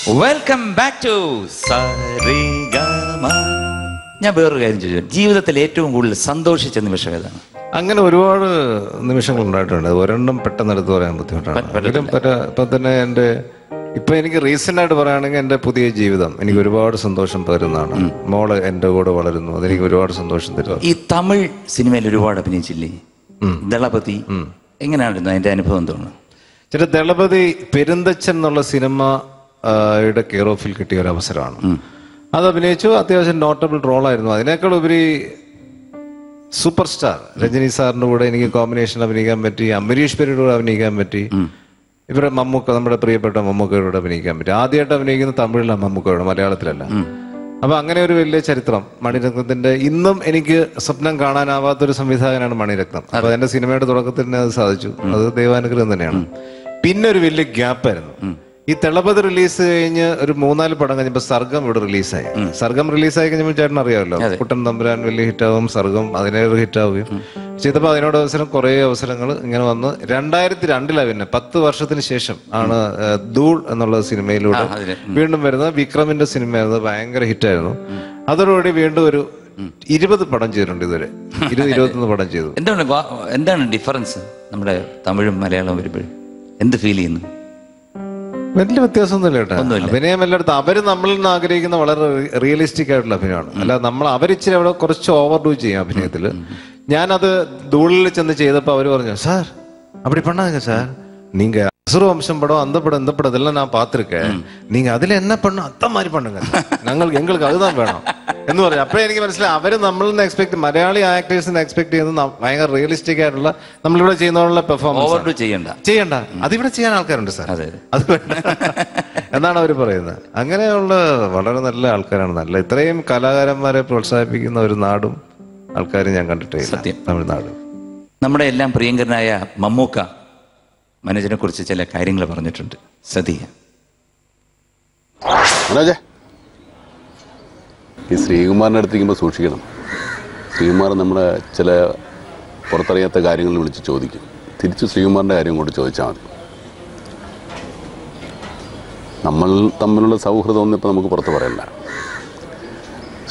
Welcome back to സരിഗമ. ഞാൻ വേറൊരു കാര്യം ചോദിച്ചു, ജീവിതത്തിൽ ഏറ്റവും കൂടുതൽ സന്തോഷിച്ച നിമിഷം ഏതാണ്? അങ്ങനെ ഒരുപാട് നിമിഷങ്ങൾ ഉണ്ടായിട്ടുണ്ട്. ഒരെണ്ണം പെട്ടെന്ന് എടുത്ത് പറയാൻ ബുദ്ധിമുട്ടാണ്. ഇപ്പൊ തന്നെ ഇപ്പൊ എനിക്ക് റീസെന്റ് ആയിട്ട് പറയുകയാണെങ്കിൽ എന്റെ പുതിയ ജീവിതം എനിക്ക് ഒരുപാട് സന്തോഷം തരുന്നതാണ്. മോള് എന്റെ കൂടെ വളരുന്നു, അതെനിക്ക് ഒരുപാട് സന്തോഷം തരുന്നു. ഈ തമിഴ് സിനിമയിൽ ഒരുപാട് അഭിനയിച്ചില്ലേ, ദളപതി, എങ്ങനെയായിരുന്നു അതിന്റെ അനുഭവം തോന്നുന്നു? ചില ദളപതി പെരുന്തച്ചൻ എന്നുള്ള സിനിമയുടെ കെയർ ഓഫിൽ കിട്ടിയ ഒരു അവസരമാണ്. അത് അഭിനയിച്ചു. അത്യാവശ്യം നോട്ടബിൾ റോളായിരുന്നു. അതിനേക്കാൾ ഉപരി സൂപ്പർ സ്റ്റാർ രജനി സാറിന്റെ കൂടെ എനിക്ക് കോമ്പിനേഷൻ അഭിനയിക്കാൻ പറ്റി. അമരീഷ് പെരിയുടെ കൂടെ അഭിനയിക്കാൻ പറ്റി. ഇവരെ മമ്മൂക്ക, നമ്മുടെ പ്രിയപ്പെട്ട മമ്മൂക്കയോട് അഭിനയിക്കാൻ പറ്റി. ആദ്യമായിട്ട് അഭിനയിക്കുന്ന തമിഴിലാണ് മമ്മൂക്കയോട്, മലയാളത്തിലല്ല. അപ്പൊ അങ്ങനെ ഒരു വലിയ ചരിത്രം മണിരത്നത്തിന്റെ. ഇന്നും എനിക്ക് സ്വപ്നം കാണാനാവാത്തൊരു സംവിധായകനാണ് മണിരത്നം. അപ്പൊ എന്റെ സിനിമയുടെ തുടക്കത്തിൽ തന്നെ അത് സാധിച്ചു. അത് ദൈവാനുഗ്രഹം തന്നെയാണ്. പിന്നെ ഒരു വലിയ ഗ്യാപ്പായിരുന്നു. ഈ ദളപതി റിലീസ് കഴിഞ്ഞ് ഒരു 3-4 പടം കഴിഞ്ഞപ്പോൾ സർഗം ഇവിടെ റിലീസായി. സർഗം റിലീസായി കഴിഞ്ഞപ്പോൾ ചേട്ടൻ അറിയാമല്ലോ, കുട്ടൻ തമ്പുരാൻ വലിയ ഹിറ്റാവും, സർഗം അതിനേറെ ഹിറ്റാവുകയും ചെയ്തപ്പോൾ അതിനോട് കുറേ അവസരങ്ങൾ ഇങ്ങനെ വന്ന് 2002 പിന്നെ 10 വർഷത്തിന് ശേഷം ആണ് ധൂൾ എന്നുള്ള സിനിമയിലൂടെ വീണ്ടും വരുന്നത്. വിക്രമിന്റെ സിനിമയായിരുന്നു, ഭയങ്കര ഹിറ്റായിരുന്നു. അതോടുകൂടി വീണ്ടും ഒരു 20 പടം ചെയ്തിട്ടുണ്ട്. ഇതുവരെ 20-21 പടം ചെയ്തു. എന്താണ് ഡിഫറൻസ് നമ്മുടെ തമിഴും മലയാളവും വരുമ്പോൾ? എന്ത് ഫീൽ ചെയ്യുന്നു? വലിയ വ്യത്യാസമൊന്നുമില്ല കേട്ടോ. അഭിനയം എല്ലായിടത്തും അവര് നമ്മളിൽ നിന്ന് ആഗ്രഹിക്കുന്ന വളരെ റിയലിസ്റ്റിക് ആയിട്ടുള്ള അഭിനയമാണ്. അല്ല, നമ്മൾ അവരിച്ചിരി അവിടെ കുറച്ച് ഓവർഡൂ ചെയ്യും അഭിനയത്തില്. ഞാനത് ധൂളിൽ ചെന്ന് ചെയ്തപ്പോ അവര് പറഞ്ഞു, സാർ அப்படி பண்ணாங்க சார், நீங்க அசுர வம்சம் படம், அந்த படம், இந்த படம் இதெல்லாம் நான் பார்த்துருக்கேன், நீங்க அதுல என்ன பண்ணும் அந்த மாதிரி பண்ணுங்க, எங்களுக்கு அதுதான் വേണം എന്ന് പറഞ്ഞു. അപ്പോഴേ എനിക്ക് മനസ്സിലായി അവര് നമ്മളിൽ നിന്ന് എക്സ്പെക്ട്, മലയാളി ആക്ടേഴ്സിന് എക്സ്പെക്ട് ചെയ്യുന്നത് ഭയങ്കര റിയലിസ്റ്റിക് ആയിട്ടുള്ള നമ്മളിവിടെ ചെയ്യുന്നതിനുള്ള പെർഫോമൻസ് ചെയ്യണ്ട. അതിവിടെ ചെയ്യാൻ ആൾക്കാരുണ്ട് സാർ, അത് വേണ്ട എന്നാണ് അവർ പറയുന്നത്. അങ്ങനെയുള്ള വളരെ നല്ല ആൾക്കാരാണ്. നല്ല ഇത്രയും കലാകാരന്മാരെ പ്രോത്സാഹിപ്പിക്കുന്ന ഒരു നാടും ആൾക്കാരും ഞാൻ കണ്ടിട്ടേ സത്യം തമിഴ്നാട്. നമ്മുടെ എല്ലാം പ്രിയങ്കരനായ മമ്മൂക്ക മനോജിനെ കുറിച്ച് ചില കാര്യങ്ങൾ പറഞ്ഞിട്ടുണ്ട്. ശ്രദ്ധിക്കുക. മനോജേ, ഈ ശ്രീകുമാറിൻ്റെ അടുത്തിരിക്കുമ്പോൾ സൂക്ഷിക്കണം. ശ്രീകുമാർ നമ്മുടെ ചില പുറത്തറിയാത്ത കാര്യങ്ങൾ വിളിച്ച് ചോദിക്കും. തിരിച്ച് ശ്രീകുമാറിൻ്റെ കാര്യം കൊണ്ട് ചോദിച്ചാൽ മതി. നമ്മൾ തമ്മിലുള്ള സൗഹൃദമൊന്നും ഇപ്പോൾ നമുക്ക് പുറത്ത് പറയണ്ട.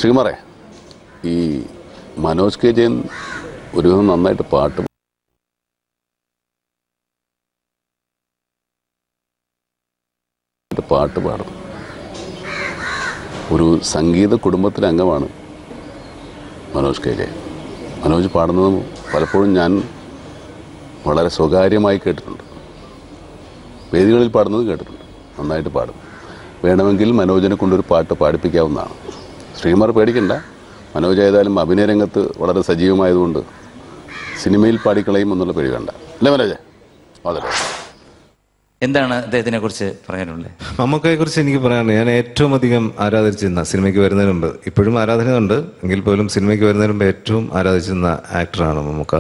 ശ്രീകുമാറേ, ഈ മനോജ് കെ ജയൻ ഒരുവിധം നന്നായിട്ട് പാട്ട് പാടും. ഒരു സംഗീത കുടുംബത്തിലെ അംഗമാണ് മനോജ് കെ ജയൻ. മനോജ് പാടുന്നതും പലപ്പോഴും ഞാൻ വളരെ സ്വകാര്യമായി കേട്ടിട്ടുണ്ട്. വേദികളിൽ പാടുന്നത് കേട്ടിട്ടുണ്ട്. നന്നായിട്ട് പാടും. വേണമെങ്കിൽ മനോജിനെ കൊണ്ടൊരു പാട്ട് പാടിപ്പിക്കാവുന്നതാണ്. ശ്രീകുമാർ പേടിക്കണ്ട. മനോജ് ഏതായാലും അഭിനയ രംഗത്ത് വളരെ സജീവമായതുകൊണ്ട് സിനിമയിൽ പാടിക്കളയും എന്നുള്ള പേടി വേണ്ട. അല്ലേ മനോജ്? അതെ. എന്താണ് അദ്ദേഹത്തിനെ കുറിച്ച് പറയാനുള്ളത്? മമ്മൂക്കയെ കുറിച്ച് എനിക്ക് പറയാനുള്ളത്, ഞാൻ ഏറ്റവും അധികം ആരാധിച്ചിരുന്ന, സിനിമയ്ക്ക് വരുന്നതിന് മുമ്പ്, ഇപ്പോഴും ആരാധനയുണ്ട് എങ്കിൽ പോലും സിനിമയ്ക്ക് വരുന്നതിന് മുമ്പ് ഏറ്റവും ആരാധിച്ചിരുന്ന ആക്ടറാണ് മമ്മൂക്ക.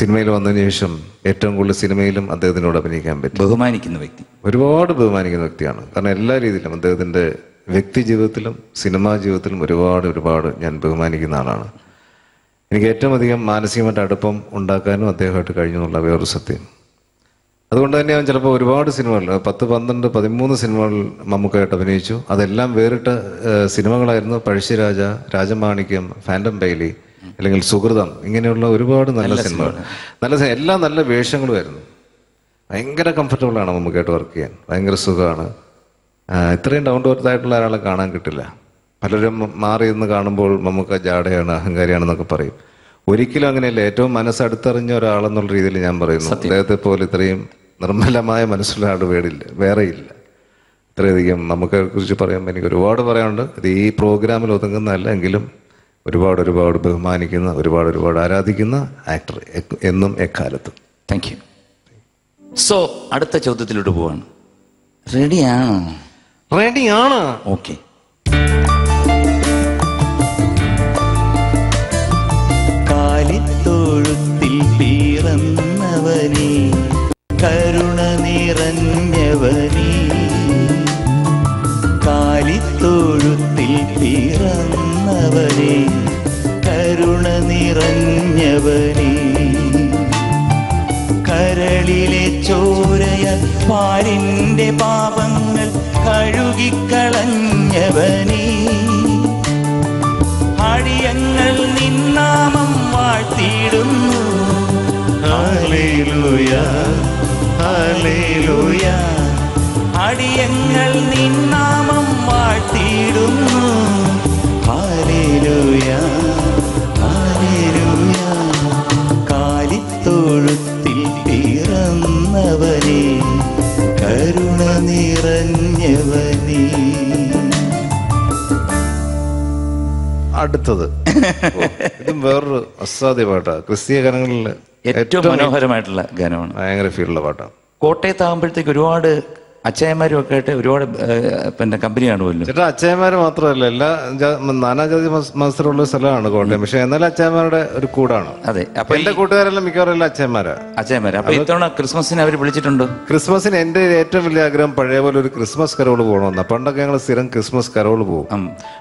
സിനിമയിൽ വന്നതിന് ശേഷം ഏറ്റവും കൂടുതൽ സിനിമയിലും അദ്ദേഹത്തിനോട് അഭിനയിക്കാൻ പറ്റും. ബഹുമാനിക്കുന്ന വ്യക്തി, ഒരുപാട് ബഹുമാനിക്കുന്ന വ്യക്തിയാണ്. കാരണം എല്ലാ രീതിയിലും അദ്ദേഹത്തിൻ്റെ വ്യക്തി ജീവിതത്തിലും സിനിമാ ജീവിതത്തിലും ഒരുപാട് ഞാൻ ബഹുമാനിക്കുന്ന ആളാണ്. എനിക്ക് ഏറ്റവും അധികം മാനസികമായിട്ട് അടുപ്പം ഉണ്ടാക്കാനും അദ്ദേഹമായിട്ട് കഴിഞ്ഞു എന്നുള്ള വേറൊരു സത്യം. അതുകൊണ്ട് തന്നെ ഞാൻ ചിലപ്പോൾ ഒരുപാട് സിനിമകൾ 10, 12, 13 സിനിമകളിൽ മമ്മൂക്കയായിട്ട് അഭിനയിച്ചു. അതെല്ലാം വേറിട്ട സിനിമകളായിരുന്നു. പഴശ്ശിരാജ, രാജമാണിക്യം, ഫാൻറ്റം ബെയ്ലി, അല്ലെങ്കിൽ സുഹൃതം, ഇങ്ങനെയുള്ള ഒരുപാട് നല്ല സിനിമകൾ. എല്ലാം നല്ല വേഷങ്ങളുമായിരുന്നു. ഭയങ്കര കംഫർട്ടബിളാണ് മമ്മൂക്കയായിട്ട് വർക്ക് ചെയ്യാൻ. ഭയങ്കര സുഖമാണ്. ഇത്രയും ഡൗൺ ടു എർത്ത് ആയിട്ടുള്ള ഒരാളെ കാണാൻ കിട്ടില്ല. പലരും മാറി നിന്ന് കാണുമ്പോൾ മമ്മൂക്ക ജാടയാണ്, അഹങ്കാരിയാണെന്നൊക്കെ പറയും. ഒരിക്കലും അങ്ങനെയല്ല. ഏറ്റവും മനസ്സടുത്തറിഞ്ഞ ഒരാളെന്നുള്ള രീതിയിൽ ഞാൻ പറയുന്നു. അദ്ദേഹത്തെ പോലെ ഇത്രയും നിർമ്മലമായ മനസ്സുള്ള ആൾ വേറെയില്ല. ഇത്രയധികം മമ്മൂക്കയെ കുറിച്ച് പറയുമ്പോൾ എനിക്ക് ഒരുപാട് പറയാനുണ്ട്. ഇത് ഈ പ്രോഗ്രാമിൽ ഒതുങ്ങുന്നതല്ല, എങ്കിലും ഒരുപാട് ബഹുമാനിക്കുന്ന, ഒരുപാട് ആരാധിക്കുന്ന ആക്ടർ എന്നും എക്കാലത്തും. Thank you. സോ അടുത്ത ചോദ്യത്തിലോട്ട് പോവാണ്. റെഡിയാണ്? ഓക്കെ. കാലിത്തൊഴുത്തിൽ പിറന്നവനേ, കരുണ നിറഞ്ഞവനേ, കാലിത്തൊഴുത്തിൽ പിറന്നവനേ, കരുണ നിറഞ്ഞവനേ, കരളിലെ ചോരയ പാലിന്റെ പാപങ്ങൾ കഴുകിക്കളഞ്ഞവനീ അടിയങ്ങൾ നിന്നാമം വാഴ്ത്തിയിടുന്നു. ഹല്ലേലൂയ ഹല്ലേലൂയ അടിയങ്ങൾ നിന്നാമം വാഴ്ത്തിയിടുന്നു. ഹല്ലേലൂയ ഹല്ലേലൂയ കാലിത്തൊഴുത്തിൽ പിറന്നവനേ കരുണ നിറഞ്ഞവനേ. അടുത്തത് ഇതും വേറൊരു അസാധ്യ പാട്ടാണ്. ക്രിസ്തീയ ഗാനങ്ങളിൽ ഏറ്റവും മനോഹരമായിട്ടുള്ള ഗാനമാണ്. ഭയങ്കര ഫീലുള്ള പാട്ടാണ്. കോട്ടയത്താകുമ്പോഴത്തേക്ക് ഒരുപാട് അച്ചായന്മാരും ഒക്കെ ആയിട്ട് ഒരുപാട് പിന്നെ കമ്പനി കാണുമല്ലോ. ചേട്ടാ അച്ചായന്മാര് മാത്രമല്ല, എല്ലാ നാനാജാതി മത്സരമുള്ള സ്ഥലമാണ് കോട്ടയം. പക്ഷെ എന്നാലും അച്ചായന്മാരുടെ ഒരു കൂടാണ്. അതെ. അപ്പൊ എന്റെ കൂട്ടുകാരെല്ലാം മിക്കവാറും എല്ലാം അച്ചായന്മാരാ. അപ്പൊ ഇത്തവണ ക്രിസ്മസിന് അവർ വിളിച്ചിട്ടുണ്ടോ? ക്രിസ്മസിന് എന്റെ ഏറ്റവും വലിയ ആഗ്രഹം പഴയ പോലെ ഒരു ക്രിസ്മസ് കരോള് പോകണമെന്നാ. പണ്ടൊക്കെ ഞങ്ങൾ സ്ഥിരം ക്രിസ്മസ് കരോള് പോകും.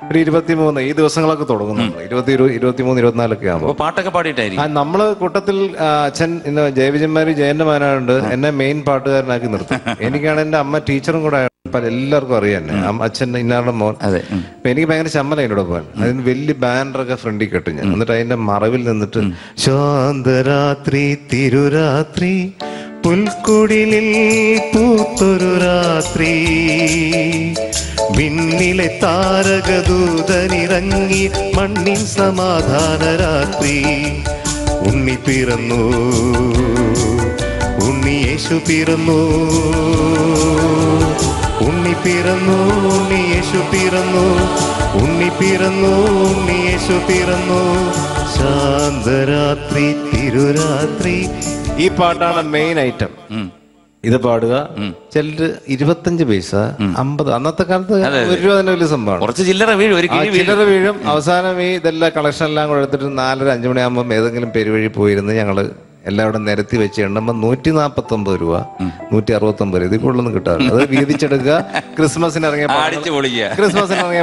ഒരു 23 ഈ ദിവസങ്ങളൊക്കെ തുടങ്ങുന്നു. 23, 24 ആകുമ്പോൾ പാട്ടൊക്കെ പാടിയിട്ടായിരിക്കും. നമ്മള് കൂട്ടത്തിൽ അച്ഛൻ ഇന്ന് ജയവിജയന്മാര് ജയന്റെ മാനാണ്ട് എന്നെ മെയിൻ പാട്ടുകാരനാക്കി നിർത്തും. എനിക്കാണ് എന്റെ അമ്മ ടീച്ചറും കൂടെ, എല്ലാവർക്കും അറിയാം എന്നെ. അച്ഛൻ ഇന്നാളുടെ മോൻ. അപ്പൊ എനിക്ക് ഭയങ്കര ചമ്മല എന്നോട് പോകാൻ. അതിന് വലിയ ബാനറൊക്കെ ഫ്രണ്ടിൽ കെട്ടും ഞാൻ. എന്നിട്ട് അതിന്റെ മറവിൽ നിന്നിട്ട് ശാന്തരാത്രി തിരുരാത്രി പുൽക്കുടിലിൽ പൂത്തൊരു രാത്രി വിണ്ണിലെ താരകദൂതനിറങ്ങി മണ്ണിൻ സമാധാന രാത്രി ഉണ്ണി പിറന്നു ഉണ്ണി യേശു പിറന്നു ഉണ്ണി പിറന്നു ഉണ്ണി യേശു പിറന്നു ഉണ്ണി പിറന്നു ഉണ്ണി യേശു പിറന്നു ശാന്തരാത്രി തിരുരാത്രി. ഈ പാട്ടാണ് മെയിൻ ഐറ്റം. ഇത് പാടുക. ചിലര് 25 പൈസ 50, അന്നത്തെ കാലത്ത് 1 രൂപ തന്നെ വലിയ സംഭവമാണ്. കുറച്ച് ചില്ലറ വീഴും. അവസാനം ഈ ഇതെല്ലാം കളക്ഷൻ എല്ലാം കൂടെ എടുത്തിട്ട് 4, 5 മണിയാകുമ്പോൾ ഏതെങ്കിലും പെരുവഴി പോയിരുന്ന് ഞങ്ങള് എല്ലാവരും നിരത്തി വെച്ച് എണ്ണുമ്പോൾ 149 രൂപ 169 രൂപ. ഇതിൽ കൂടുതലൊന്നും കിട്ടാറില്ല. അത് വീതിച്ചെടുക്കുക. ക്രിസ്മസിന് ഇറങ്ങിയ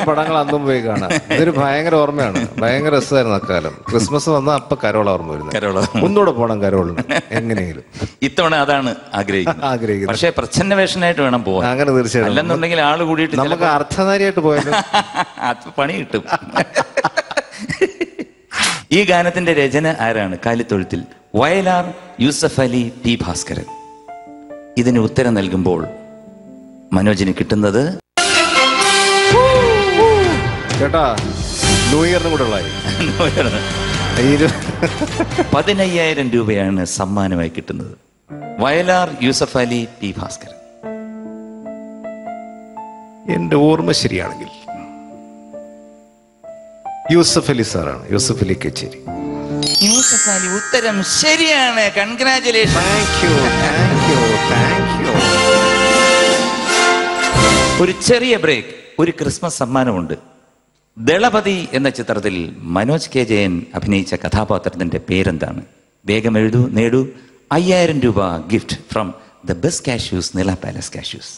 പടങ്ങൾ അന്നും പോയി കാണാം. ഇതൊരു ഭയങ്കര ഓർമ്മയാണ്. ഭയങ്കര രസമായിരുന്നു അക്കാലം. ക്രിസ്മസ് വന്നാൽ അപ്പൊ കരോള ഓർമ്മ വരുന്നത്. ഒന്നുകൂടെ പോകണം കരോളിന് എങ്ങനെയെങ്കിലും. ഇത്തവണ അതാണ് ആഗ്രഹിക്കുന്നത്. പക്ഷേ പ്രച്ഛന്ന വേഷനായിട്ട് വേണം പോകാൻ. അങ്ങനെ തീർച്ചയായിട്ടും. അല്ലെന്നുണ്ടെങ്കിൽ ആള് കൂടിയിട്ട് നമുക്ക് അർത്ഥധാരിയായിട്ട് പോയാലും പണി കിട്ടും. ഈ ഗാനത്തിന്റെ രചന ആരാണ്? കാലിത്തൊഴുത്തിൽ വയലാർ യൂസഫ് അലി ടി ഭാസ്കരൻ. ഇതിന് ഉത്തരം നൽകുമ്പോൾ മനോജിന് കിട്ടുന്നത് ചേട്ടാ ന്യൂ ഇയറിനും കൂടെ 15,000 രൂപയാണ് സമ്മാനമായി കിട്ടുന്നത്. വയലാർ യൂസഫ് അലി ടി ഭാസ്കരൻ. എന്റെ ഓർമ്മ ശരിയാണെങ്കിൽ യൂസഫ് അലി സാറാണ്. യൂസഫ് അലി കച്ചേരി. യൂസഫ് അലി ഉത്തരം ശരിയാണ്. കൺഗ്രാറ്റുലേഷൻ. ഒരു ചെറിയ ബ്രേക്ക്. ഒരു ക്രിസ്മസ് സമ്മാനമുണ്ട്. ദളപതി എന്ന ചിത്രത്തിൽ മനോജ് കെ ജയൻ അഭിനയിച്ച കഥാപാത്രത്തിന്റെ പേരെന്താണ്? വേഗം എഴുതൂ, നേടൂ 5000 രൂപ gift from the best cashews, Nila palace cashews.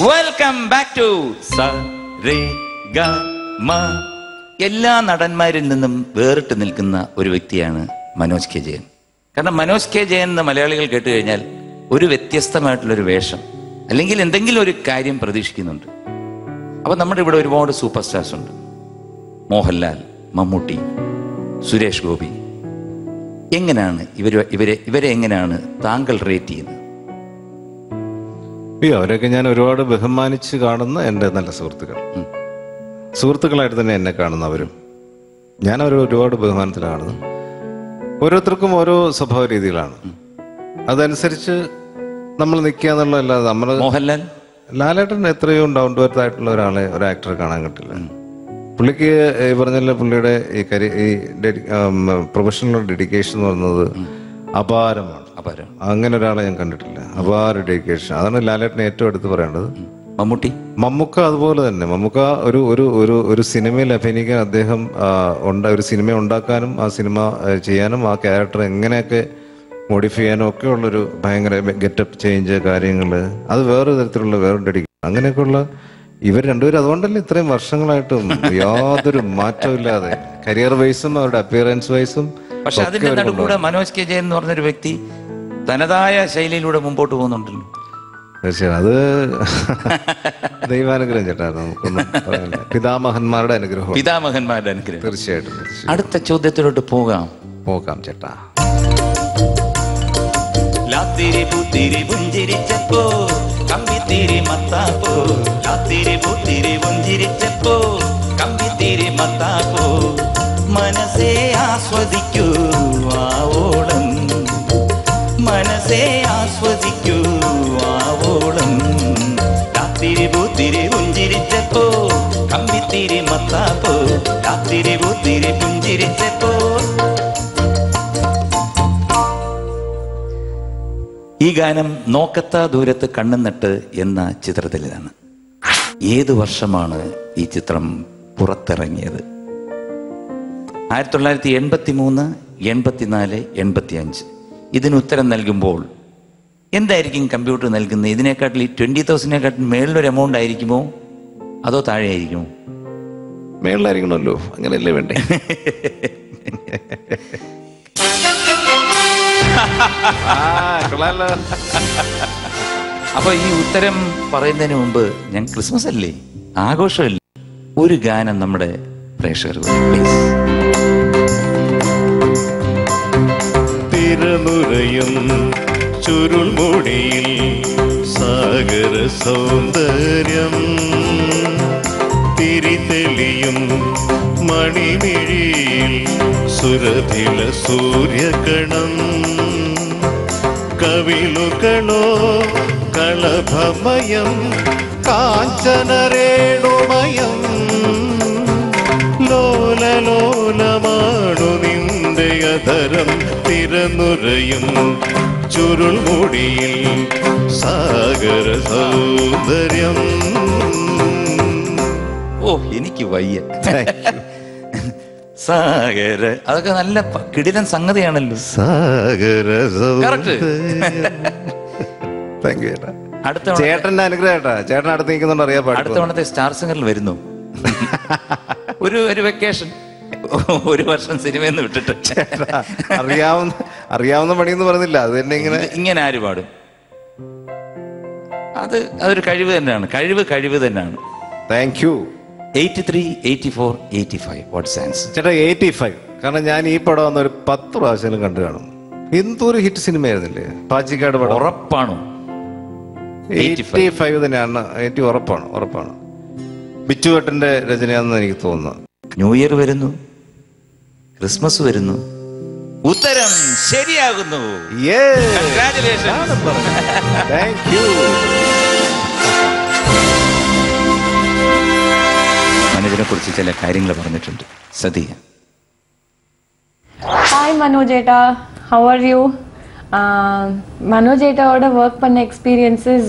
Welcome back to Saregama. എല്ലാ നടന്മാരിൽ നിന്നും വേറിട്ട് നിൽക്കുന്ന ഒരു വ്യക്തിയാണ് മനോജ് കെ ജയൻ. കാരണം മനോജ് കെ ജയൻ എന്ന് മലയാളികൾ കേട്ട് കഴിഞ്ഞാൽ ഒരു വ്യത്യസ്തമായിട്ടുള്ളൊരു വേഷം അല്ലെങ്കിൽ എന്തെങ്കിലും ഒരു കാര്യം പ്രതീക്ഷിക്കുന്നുണ്ട്. അപ്പൊ നമ്മുടെ ഇവിടെ ഒരുപാട് സൂപ്പർ സ്റ്റാർസ് ഉണ്ട്. മോഹൻലാൽ, മമ്മൂട്ടി, സുരേഷ് ഗോപി. എങ്ങനെയാണ് ഇവരെ എങ്ങനെയാണ് താങ്കൾ റേറ്റ് ചെയ്യുന്നത്? അവരൊക്കെ ഞാൻ ഒരുപാട് ബഹുമാനിച്ച് കാണുന്ന എൻ്റെ നല്ല സുഹൃത്തുക്കളായിട്ട് തന്നെ എന്നെ കാണുന്നവരും ഞാൻ അവരെ ഒരുപാട് ബഹുമാനത്തിലാണ് കാണുന്നത്. ഓരോരുത്തർക്കും ഓരോ സ്വഭാവ രീതികളാണ്. അതനുസരിച്ച് നമ്മൾ നിൽക്കുക എന്നുള്ളതല്ലാതെ നമ്മൾ ലാലേട്ടൻ എത്രയോ ഡൗൺ ടു എർത്ത് ആയിട്ടുള്ള ഒരാളെ, ഒരു ആക്ടറെ കാണാൻ കിട്ടില്ല. പുള്ളിക്ക് ഈ പറഞ്ഞല്ലോ പുള്ളിയുടെ ഈ പ്രൊഫഷണൽ ഡെഡിക്കേഷൻ എന്ന് പറയുന്നത് അപാരമാണ്. അങ്ങനെ ഒരാളെ ഞാൻ കണ്ടിട്ടില്ല. അപാര ഡെഡിക്കേഷൻ. അതാണ് ലാലേട്ടനെ ഏറ്റവും എടുത്ത് പറയേണ്ടത്. മമ്മൂക്ക അതുപോലെ തന്നെ. മമ്മൂക്ക ഒരു സിനിമയിൽ അഭിനയിക്കാൻ അദ്ദേഹം ഒരു സിനിമ ഉണ്ടാക്കാനും ആ സിനിമ ചെയ്യാനും ആ ക്യാരക്ടർ എങ്ങനെയൊക്കെ മോഡിഫൈ ചെയ്യാനും ഒക്കെ ഉള്ളൊരു ഭയങ്കര ഗെറ്റപ്പ് ചേഞ്ച് കാര്യങ്ങൾ, അത് വേറൊരു തരത്തിലുള്ള വേറെ ഡെഡിക്കേഷൻ. അങ്ങനെയൊക്കെയുള്ള ഇവർ രണ്ടുപേരും അതുകൊണ്ടല്ലേ ഇത്രയും വർഷങ്ങളായിട്ടും യാതൊരു മാറ്റമില്ലാതെ കരിയർ വൈസും അവരുടെ അപ്പിയറൻസ് വൈസും. പക്ഷെ അതിന്റെ നടുക്കൂടെ മനോജ് കെ ജയൻ എന്ന് പറഞ്ഞൊരു വ്യക്തി തനതായ ശൈലിയിലൂടെ മുമ്പോട്ട് പോകുന്നുണ്ടല്ലോ. തീർച്ചയായും അത് ദൈവാനുഗ്രഹം ചേട്ടാ, നമുക്കൊന്നും പറയാനില്ല. പിതാമഹന്മാരുടെ അനുഗ്രഹം. പിതാമഹന്മാരുടെ അനുഗ്രഹം. തീർച്ചയായിട്ടും. അടുത്ത ചോദ്യത്തിലോട്ട് പോകാം ചേട്ടാ. ലാത്തിരി പൂത്തിരി പുഞ്ചിരിച്ചപ്പോ കമ്പിത്തിരി മത്താപ്പോ, ലാത്തിരി പൂത്തിരി പുഞ്ചിരിച്ചപ്പോ കമ്പിത്തിരി മത്താപ്പോ, മനസ്സേ ആസ്വദിക്കൂ ആവോളം, മനസ്സേ ആസ്വദിക്കൂ ആവോളം, ലാത്തിരി പൂത്തിരി പുഞ്ചിരിച്ചപ്പോ കമ്പിത്തിരി മത്താപ്പോ, ലാത്തിരി പൂത്തിരി പുഞ്ചിരിച്ചപ്പോ. ഈ ഗാനം നോക്കത്താ ദൂരത്ത് കണ്ണും നട്ട് എന്ന ചിത്രത്തിലാണ്. ഏത് വർഷമാണ് ഈ ചിത്രം പുറത്തിറങ്ങിയത്? 1983, 84, 85. ഇതിന് ഉത്തരം നൽകുമ്പോൾ എന്തായിരിക്കും കമ്പ്യൂട്ടർ നൽകുന്നത്? ഇതിനെക്കാട്ടിൽ 20,000-നെക്കാട്ടിൽ മേളിലൊരു എമൗണ്ട് ആയിരിക്കുമോ അതോ താഴെ ആയിരിക്കുമോ? മേളിലായിരിക്കണമല്ലോ, അങ്ങനെയല്ലേ വേണ്ടേ? അപ്പൊ ഈ ഉത്തരം പറയുന്നതിന് മുമ്പ് ഞാൻ ക്രിസ്മസ് അല്ലേ, ആഘോഷമല്ലേ, ഒരു ഗാനം നമ്മുടെ പ്രേക്ഷകർ പ്ലീസ്. തിരനുറയും ചുരുൾമുടിയിൽ സാഗര സൗന്ദര്യം, തിരിതെളിയും മണിമിഴിയിൽ സുരഭില സൂര്യകണം, കവിളുകളോ കളഭമയം കാഞ്ചനരേണുമയം, ലോലലോലമാണു നിന്റെ അധരം, തിരനുറയും ചുരുൾമുടിയിൽ സാഗര സൗന്ദര്യം. ഓ എനിക്ക് വയ്യ. സാഗര, അതൊക്കെ നല്ല കിടിലൻ സംഗതിയാണല്ലോ. സാഗര അടുത്ത ചേട്ടന്റെ അനുഗ്രഹം ചേട്ടാ. ചേട്ടൻ അടുത്ത് നിൽക്കുന്നുണ്ട്, അറിയാം. അടുത്ത തവണത്തെ സ്റ്റാർ സിംഗറിൽ വരുന്നു. ഒരു വെക്കേഷൻ, ഒരു വർഷം സിനിമയെന്ന് വിട്ടിട്ട്. അറിയാവുന്ന പണിയെന്ന് പറഞ്ഞില്ല, അത് തന്നെ ഇങ്ങനെ ആര് പാടും? അതൊരു കഴിവ് തന്നെയാണ്. കഴിവ് തന്നെയാണ്. Thank you. 83, 84, 85. What's answer? ചേട്ടാ 85. കാരണം ഞാൻ ഈ പടം വന്ന ഒരു 10 പ്രാവശ്യം കണ്ടു കാണും. എന്തൊരു ഹിറ്റ് സിനിമയായിരുന്നില്ലേ പാച്ചിക്കാട് പടം. ഉറപ്പാണോ? 85 തന്നെയാണ്. 80 ഉറപ്പാണ്. ബിച്ചുവേട്ടന്റെ രചനയാണെന്ന് എനിക്ക് തോന്നുന്നു. ന്യൂ ഇയർ വരുന്നു, ക്രിസ്മസ് വരുന്നു, ഉത്തരം ശരിയാകുന്നു. Thank you. മനോജിനെ കുറിച്ച് ചില കാര്യങ്ങൾ പറഞ്ഞിട്ടുണ്ട്, ശ്രദ്ധിക്കാം. ഹായ് മനോജേട്ടാ, ഹൗ ആർ യു? മനോജേട്ടാவோட ஒர்க் பண்ண experiences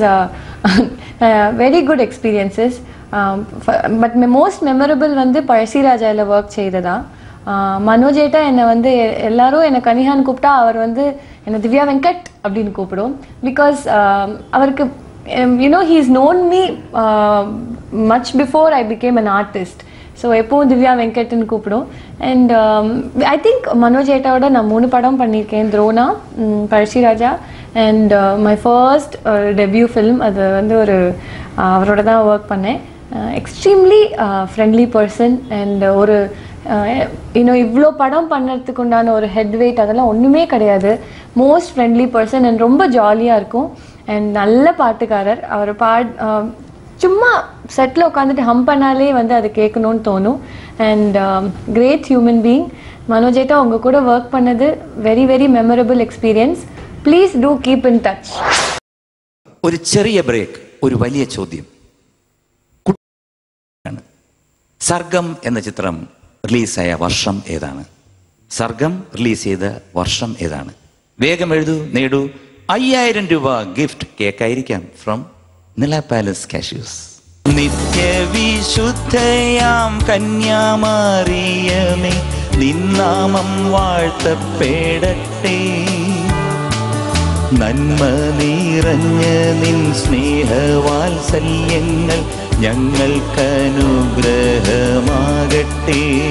very good experiences. But most memorable வந்து பழசிராஜாவில் ஒர்க் செய்ததா. மனோஜேட்டா என்னை வந்து எல்லாரும் என்னை கனிஹான்னு கூப்பிட்டா அவர் வந்து என்னை திவ்யா வெங்கட் அப்படின்னு கூப்பிடும். பிகாஸ் அவருக்கு you know he's known me much before I became an artist. So எப்போவும் திவ்யா வெங்கட்னு கூப்பிடும். அண்ட் ஐ திங்க் மனோஜேட்டாவோட நான் 3 படம் பண்ணியிருக்கேன். Drona, Pazhassiraja and my first debut film. அது வந்து ஒரு அவரோட தான் ஒர்க் பண்ணேன். Extremely friendly person. அண்ட் ஒரு இன்னும் இவ்வளோ படம் பண்ணுறதுக்கு உண்டான ஒரு ஹெட் வெயிட் அதெல்லாம் ஒன்றுமே கிடையாது. மோஸ்ட் ஃப்ரெண்ட்லி பர்சன் அண்ட் ரொம்ப ஜாலியாக இருக்கும். அண்ட் நல்ல பாட்டுக்காரர். அவர் சும்மா செட்டில் உட்காந்துட்டு ஹம் பண்ணாலே வந்து அது கேட்கணும்னு தோணும். And great human being. மனோஜேட்டா உங்கள் கூட ஒர்க் பண்ணது very very memorable experience. Please do keep in touch. ഒരു ചെറിയ ബ്രേക്ക്, ഒരു വലിയ ചോദ്യം. സർഗം എന്ന ചിത്രം റിലീസായ വർഷം ഏതാണ്? സർഗം റിലീസ് ചെയ്ത വർഷം ഏതാണ്? വേഗം എഴുതൂ, നേടൂ 5000 രൂപ ഗിഫ്റ്റ്. കേക്കായിരിക്കാം ഫ്രം നില പാലസ് കാഷ്യൂസ്. നിത്യവിശുദ്ധയാം കന്യാമറിയമേ, നിന്നാമം വാഴ്ത്തപ്പെടട്ടെ. നന്മ നിറഞ്ഞ നിൻ സ്നേഹവാത്സല്യങ്ങൾ ഞങ്ങൾക്കനുഗ്രഹമാകട്ടെ.